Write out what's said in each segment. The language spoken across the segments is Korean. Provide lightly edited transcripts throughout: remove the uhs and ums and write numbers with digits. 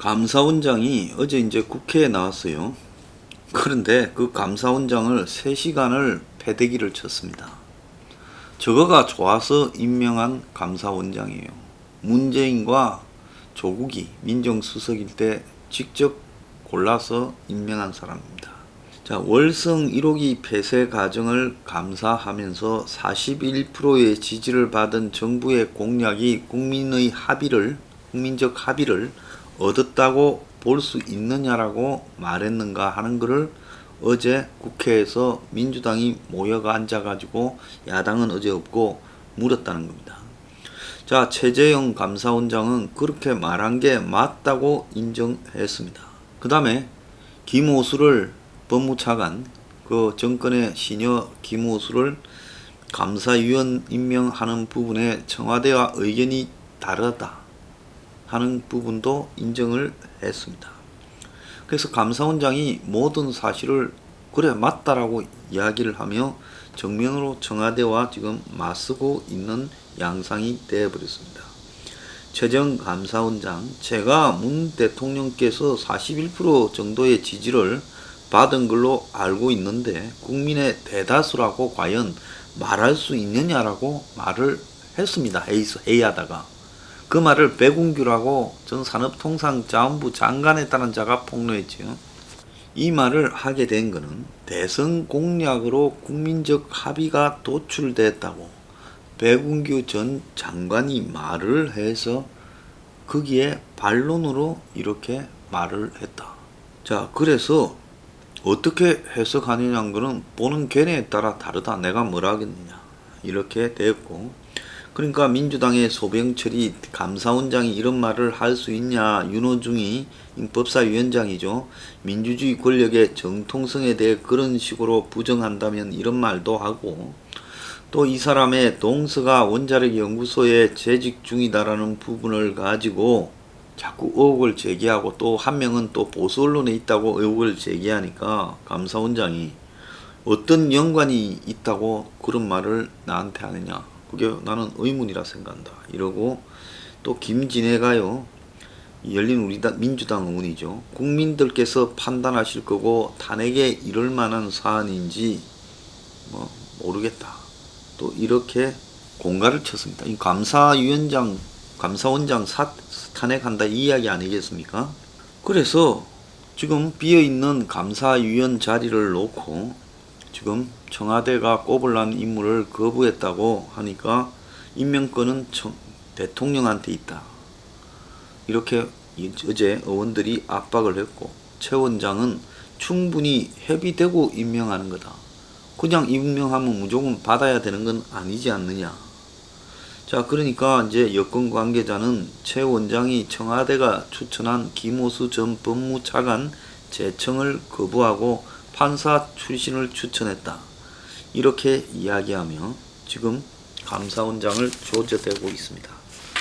감사원장이 어제 이제 국회에 나왔어요. 그런데 그 감사원장을 3시간을 패대기를 쳤습니다. 저거가 좋아서 임명한 감사원장이에요. 문재인과 조국이 민정수석일 때 직접 골라서 임명한 사람입니다. 자, 월성 1호기 폐쇄 과정을 감사하면서 41%의 지지를 받은 정부의 공약이 국민적 합의를 얻었다고 볼 수 있느냐라고 말했는가 하는 것을 어제 국회에서 민주당이 모여가 앉아가지고 야당은 어제 없고 물었다는 겁니다. 자, 최재형 감사원장은 그렇게 말한 게 맞다고 인정했습니다. 그 다음에 김호수를 법무차관, 그 정권의 시녀 김호수를 감사위원 임명하는 부분에 청와대와 의견이 다르다 하는 부분도 인정을 했습니다. 그래서 감사원장이 모든 사실을 그래 맞다라고 이야기를 하며 정면으로 청와대와 지금 맞서고 있는 양상이 되어버렸습니다. 최재형 감사원장, 제가 문 대통령께서 41% 정도의 지지를 받은 걸로 알고 있는데 국민의 대다수라고 과연 말할 수 있느냐라고 말을 했습니다. 회의하다가. 그 말을 백운규라고 전 산업통상자원부 장관에 따른 자가 폭로했지요. 이 말을 하게 된 것은 대선 공약으로 국민적 합의가 도출됐다고 백운규 전 장관이 말을 해서 거기에 반론으로 이렇게 말을 했다. 자, 그래서 어떻게 해석하느냐는 것은 보는 견해에 따라 다르다. 내가 뭐라 하겠느냐. 이렇게 되었고, 그러니까 민주당의 소병철이 감사원장이 이런 말을 할 수 있냐. 윤호중이 법사위원장이죠. 민주주의 권력의 정통성에 대해 그런 식으로 부정한다면 이런 말도 하고, 또 이 사람의 동서가 원자력 연구소에 재직 중이다라는 부분을 가지고 자꾸 의혹을 제기하고, 또 한 명은 또 보수 언론에 있다고 의혹을 제기하니까 감사원장이 어떤 연관이 있다고 그런 말을 나한테 하느냐. 그게 나는 의문이라 생각한다. 이러고 또 김진애가요. 열린 민주당 의원이죠. 국민들께서 판단하실 거고 탄핵에 이를 만한 사안인지 모르겠다. 또 이렇게 공갈을 쳤습니다. 이 감사원장 탄핵한다 이 이야기 아니겠습니까? 그래서 지금 비어있는 감사위원 자리를 놓고 지금 청와대가 꼽으려는 인물을 거부했다고 하니까 임명권은 대통령한테 있다. 이렇게 어제 의원들이 압박을 했고, 최 원장은 충분히 협의되고 임명하는 거다. 그냥 임명하면 무조건 받아야 되는 건 아니지 않느냐. 자, 그러니까 이제 여권 관계자는 최 원장이 청와대가 추천한 김호수 전 법무차관 제청을 거부하고 판사 출신을 추천했다. 이렇게 이야기하며 지금 감사원장을 조져대고 있습니다.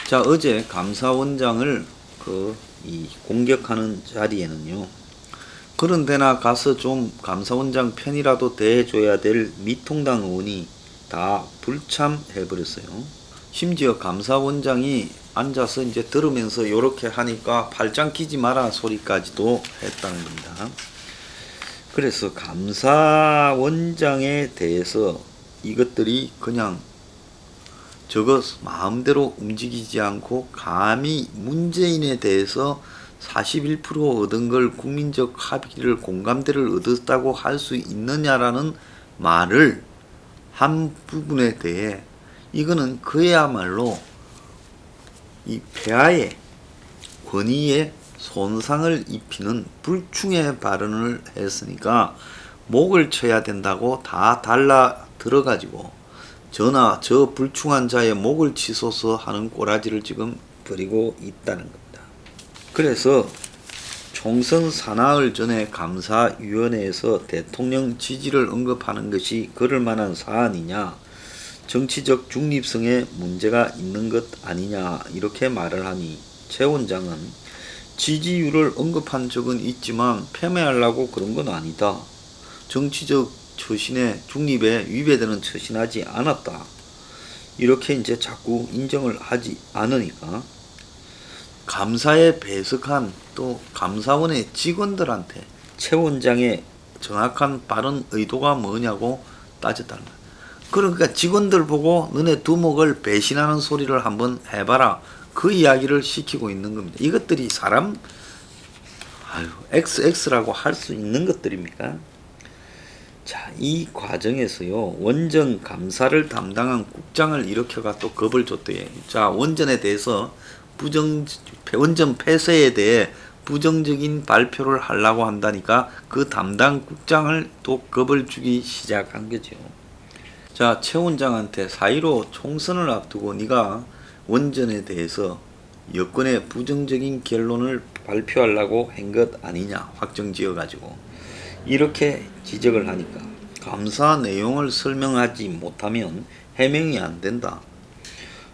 자, 어제 감사원장을 공격하는 자리에는요. 그런 데나 가서 좀 감사원장 편이라도 대해줘야 될 미통당 의원이 다 불참해버렸어요. 심지어 감사원장이 앉아서 이제 들으면서 이렇게 하니까 팔짱 끼지 마라 소리까지도 했다는 겁니다. 그래서 감사원장에 대해서 이것들이 그냥 저거 마음대로 움직이지 않고 감히 문재인에 대해서 41% 얻은 걸 국민적 합의를 공감대를 얻었다고 할 수 있느냐라는 말을 한 부분에 대해 이거는 그야말로 이 폐하의 권위에 손상을 입히는 불충의 발언을 했으니까 목을 쳐야 된다고 다 달라 들어가지고 저 불충한 자의 목을 치소서 하는 꼬라지를 지금 벌이고 있다는 겁니다. 그래서 총선 사나흘 전에 감사위원회에서 대통령 지지를 언급하는 것이 그럴 만한 사안이냐, 정치적 중립성에 문제가 있는 것 아니냐 이렇게 말을 하니 최 원장은 지지율을 언급한 적은 있지만 폄훼하려고 그런 건 아니다. 정치적 처신의 중립에 위배되는 처신하지 않았다. 이렇게 이제 자꾸 인정을 하지 않으니까 감사에 배석한 또 감사원의 직원들한테 최 원장의 정확한 바른 의도가 뭐냐고 따졌다는 거야. 그러니까 직원들 보고 너네 두목을 배신하는 소리를 한번 해봐라. 그 이야기를 시키고 있는 겁니다. 이것들이 사람 XX라고 할 수 있는 것들입니까? 자, 이 과정에서요, 원전 감사를 담당한 국장을 일으켜가 또 겁을 줬대요. 자, 원전에 대해서 원전 폐쇄에 대해 부정적인 발표를 하려고 한다니까 그 담당 국장을 또 겁을 주기 시작한 거죠. 자, 최 원장한테 4.15 총선을 앞두고 네가 원전에 대해서 여권의 부정적인 결론을 발표하려고 한 것 아니냐 확정지어 가지고 이렇게 지적을 하니까 감사 내용을 설명하지 못하면 해명이 안 된다.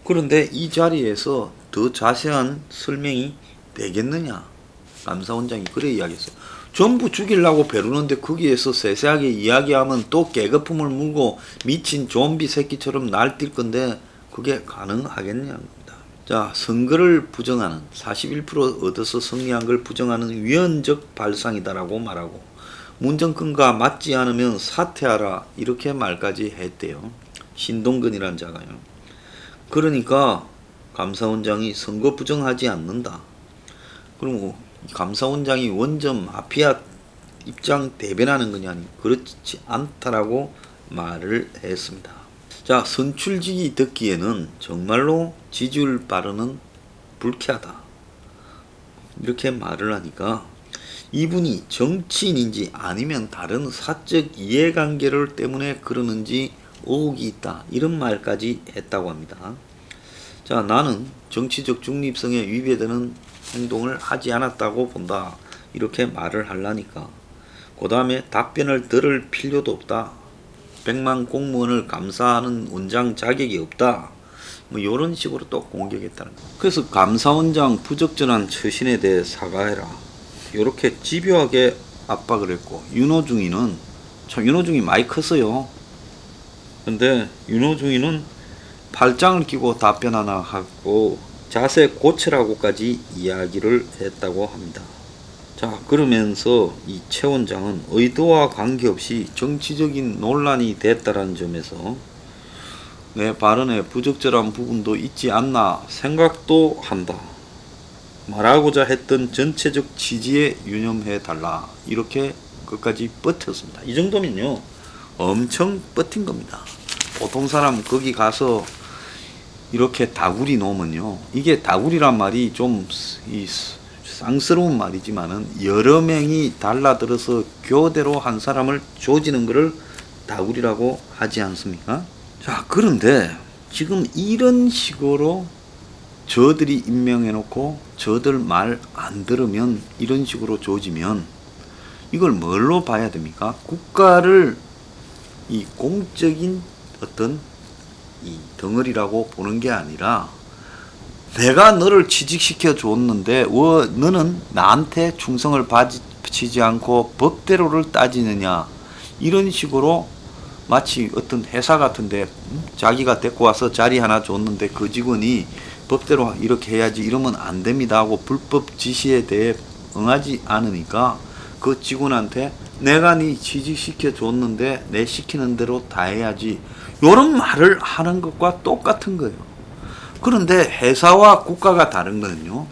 그런데 이 자리에서 더 자세한 설명이 되겠느냐? 감사원장이 그래 이야기했어요. 전부 죽이려고 배루는데 거기에서 세세하게 이야기하면 또 깨거품을 물고 미친 좀비 새끼처럼 날뛸 건데 그게 가능하겠냐는 겁니다. 자, 선거를 부정하는 41% 얻어서 승리한 걸 부정하는 위헌적 발상이다라고 말하고 문정권과 맞지 않으면 사퇴하라 이렇게 말까지 했대요. 신동근이란 자가요. 그러니까 감사원장이 선거 부정하지 않는다. 그럼 감사원장이 원전 마피아 입장 대변하는 거냐니 그렇지 않다라고 말을 했습니다. 자, 선출직이 듣기에는 정말로 지지율 발언은 불쾌하다. 이렇게 말을 하니까 이분이 정치인인지 아니면 다른 사적 이해관계를 때문에 그러는지 의혹이 있다. 이런 말까지 했다고 합니다. 자, 나는 정치적 중립성에 위배되는 행동을 하지 않았다고 본다. 이렇게 말을 하려니까 그 다음에 답변을 들을 필요도 없다. 100만 공무원을 감사하는 원장 자격이 없다. 뭐 이런 식으로 또 공격했다는 거예요. 그래서 감사원장 부적절한 처신에 대해 사과해라. 이렇게 집요하게 압박을 했고 윤호중이는 참 윤호중이 많이 컸어요. 근데 윤호중이는 팔짱을 끼고 답변하나 하고 자세 고치라고까지 이야기를 했다고 합니다. 자, 그러면서 이 최 원장은 의도와 관계없이 정치적인 논란이 됐다는 점에서 내 발언에 부적절한 부분도 있지 않나 생각도 한다. 말하고자 했던 전체적 취지에 유념해 달라. 이렇게 끝까지 버텼습니다. 이 정도면요 엄청 버틴 겁니다. 보통 사람 거기 가서 이렇게 다구리 놓으면요, 이게 다구리란 말이 좀 쌍스러운 말이지만은 여러 명이 달라들어서 교대로 한 사람을 조지는 것을 다구리라고 하지 않습니까? 자, 그런데 지금 이런 식으로 저들이 임명해 놓고 저들 말 안 들으면 이런 식으로 조지면 이걸 뭘로 봐야 됩니까? 국가를 이 공적인 어떤 이 덩어리라고 보는 게 아니라 내가 너를 취직시켜 줬는데 너는 나한테 충성을 바치지 않고 법대로를 따지느냐, 이런 식으로 마치 어떤 회사 같은데 자기가 데리고 와서 자리 하나 줬는데 그 직원이 법대로 이렇게 해야지 이러면 안 됩니다 하고 불법 지시에 대해 응하지 않으니까 그 직원한테 내가 네 취직시켜 줬는데 내 시키는 대로 다 해야지, 이런 말을 하는 것과 똑같은 거예요. 그런데 회사와 국가가 다른 거는요,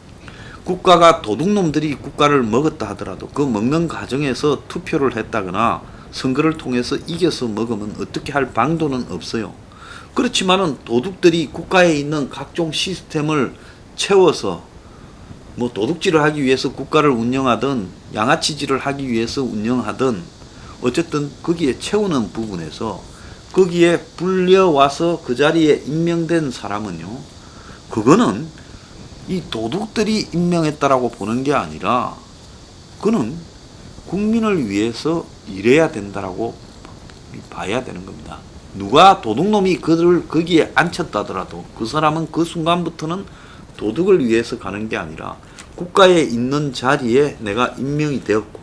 국가가 도둑놈들이 국가를 먹었다 하더라도 그 먹는 과정에서 투표를 했다거나 선거를 통해서 이겨서 먹으면 어떻게 할 방도는 없어요. 그렇지만은 도둑들이 국가에 있는 각종 시스템을 채워서 뭐 도둑질을 하기 위해서 국가를 운영하든 양아치질을 하기 위해서 운영하든 어쨌든 거기에 채우는 부분에서 거기에 불려와서 그 자리에 임명된 사람은요, 그거는 이 도둑들이 임명했다라고 보는 게 아니라 그는 국민을 위해서 일해야 된다라고 봐야 되는 겁니다. 누가 도둑놈이 그들을 거기에 앉혔다더라도 그 사람은 그 순간부터는 도둑을 위해서 가는 게 아니라 국가에 있는 자리에 내가 임명이 되었고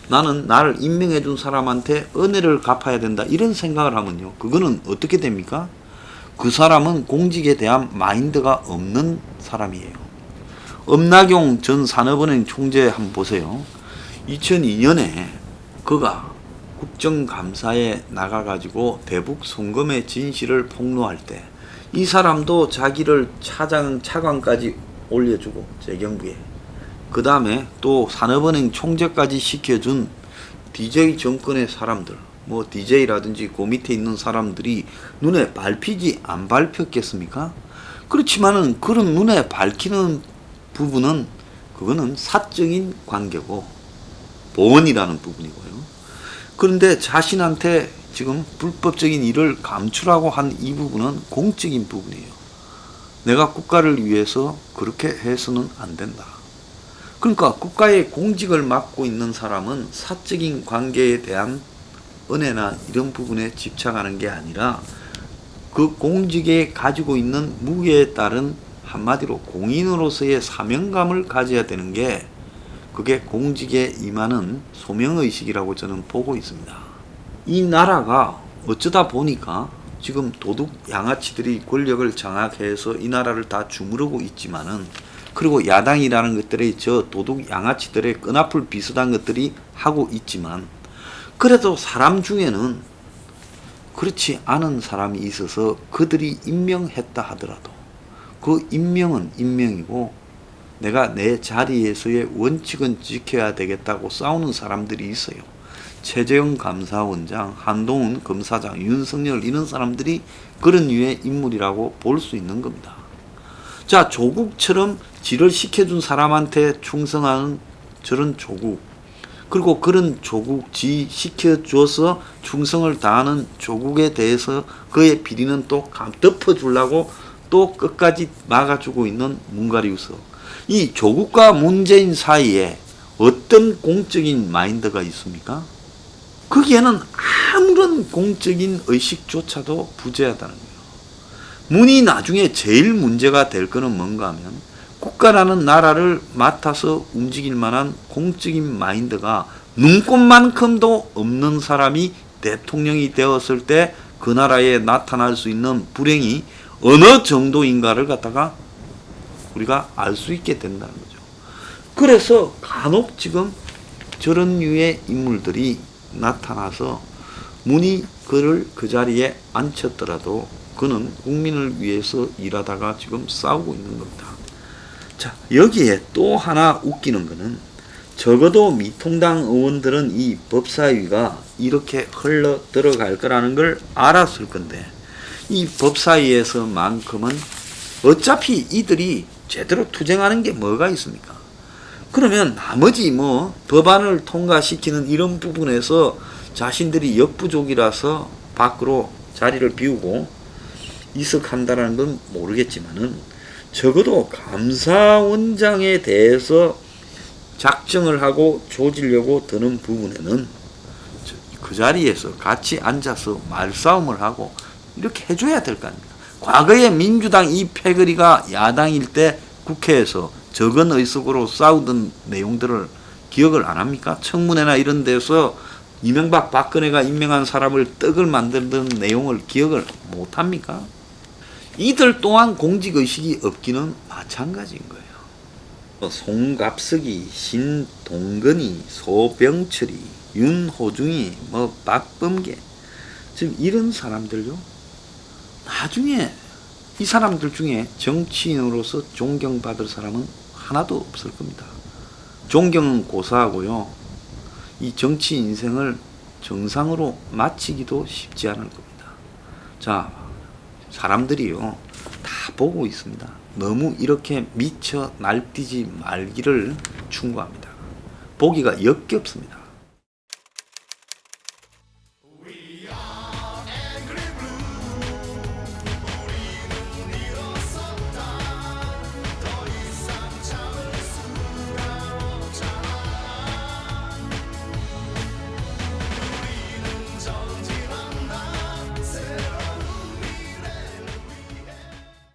나는 나를 임명해 준 사람한테 은혜를 갚아야 된다, 이런 생각을 하면요, 그거는 어떻게 됩니까? 그 사람은 공직에 대한 마인드가 없는 사람이에요. 엄나경 전 산업은행 총재 한번 보세요. 2002년에 그가 국정감사에 나가가지고 대북 송금의 진실을 폭로할 때 이 사람도 자기를 차관까지 올려주고 재경부에 그 다음에 또 산업은행 총재까지 시켜준 DJ 정권의 사람들, 뭐 DJ라든지 그 밑에 있는 사람들이 눈에 밟히지 안 밟혔겠습니까? 그렇지만은 그런 눈에 밝히는 부분은 그거는 사적인 관계고 보원이라는 부분이고요. 그런데 자신한테 지금 불법적인 일을 감추라고 한 이 부분은 공적인 부분이에요. 내가 국가를 위해서 그렇게 해서는 안 된다. 그러니까 국가의 공직을 맡고 있는 사람은 사적인 관계에 대한 은혜나 이런 부분에 집착하는 게 아니라 그 공직에 가지고 있는 무게에 따른 한마디로 공인으로서의 사명감을 가져야 되는 게 그게 공직에 임하는 소명의식이라고 저는 보고 있습니다. 이 나라가 어쩌다 보니까 지금 도둑 양아치들이 권력을 장악해서 이 나라를 다 주무르고 있지만은 그리고 야당이라는 것들이 저 도둑 양아치들의 끈앞을 비슷한 것들이 하고 있지만 그래도 사람 중에는 그렇지 않은 사람이 있어서 그들이 임명했다 하더라도 그 임명은 임명이고 내가 내 자리에서의 원칙은 지켜야 되겠다고 싸우는 사람들이 있어요. 최재형 감사원장, 한동훈 검사장, 윤석열 이런 사람들이 그런 류의 인물이라고 볼 수 있는 겁니다. 자, 조국처럼 지를 시켜준 사람한테 충성하는 저런 조국, 그리고 그런 조국 지 시켜줘서 충성을 다하는 조국에 대해서 그의 비리는 또 덮어주려고 또 끝까지 막아주고 있는 문가리우스. 이 조국과 문재인 사이에 어떤 공적인 마인드가 있습니까? 거기에는 아무런 공적인 의식조차도 부재하다는 거예요. 문이 나중에 제일 문제가 될 거는 뭔가 하면 국가라는 나라를 맡아서 움직일 만한 공적인 마인드가 눈꽃만큼도 없는 사람이 대통령이 되었을 때 그 나라에 나타날 수 있는 불행이 어느 정도인가를 갖다가 우리가 알 수 있게 된다는 거죠. 그래서 간혹 지금 저런 류의 인물들이 나타나서 문이 그를 그 자리에 앉혔더라도 그는 국민을 위해서 일하다가 지금 싸우고 있는 겁니다. 자, 여기에 또 하나 웃기는 거는 적어도 미통당 의원들은 이 법사위가 이렇게 흘러 들어갈 거라는 걸 알았을 건데 이 법사위에서만큼은 어차피 이들이 제대로 투쟁하는 게 뭐가 있습니까? 그러면 나머지 뭐 법안을 통과시키는 이런 부분에서 자신들이 역부족이라서 밖으로 자리를 비우고 이석한다는 건 모르겠지만은 적어도 감사원장에 대해서 작정을 하고 조지려고 드는 부분에는 그 자리에서 같이 앉아서 말싸움을 하고 이렇게 해줘야 될 거 아닙니까? 과거에 민주당 이 패거리가 야당일 때 국회에서 적은 의석으로 싸우던 내용들을 기억을 안 합니까? 청문회나 이런 데서 이명박 박근혜가 임명한 사람을 떡을 만들던 내용을 기억을 못 합니까? 이들 또한 공직의식이 없기는 마찬가지인 거예요. 송갑석이, 신동건이, 소병철이, 윤호중이, 박범계 지금 이런 사람들요. 나중에 이 사람들 중에 정치인으로서 존경받을 사람은 하나도 없을 겁니다. 존경은 고사하고요. 이 정치 인생을 정상으로 마치기도 쉽지 않을 겁니다. 자, 사람들이요. 다 보고 있습니다. 너무 이렇게 미쳐 날뛰지 말기를 충고합니다. 보기가 역겹습니다.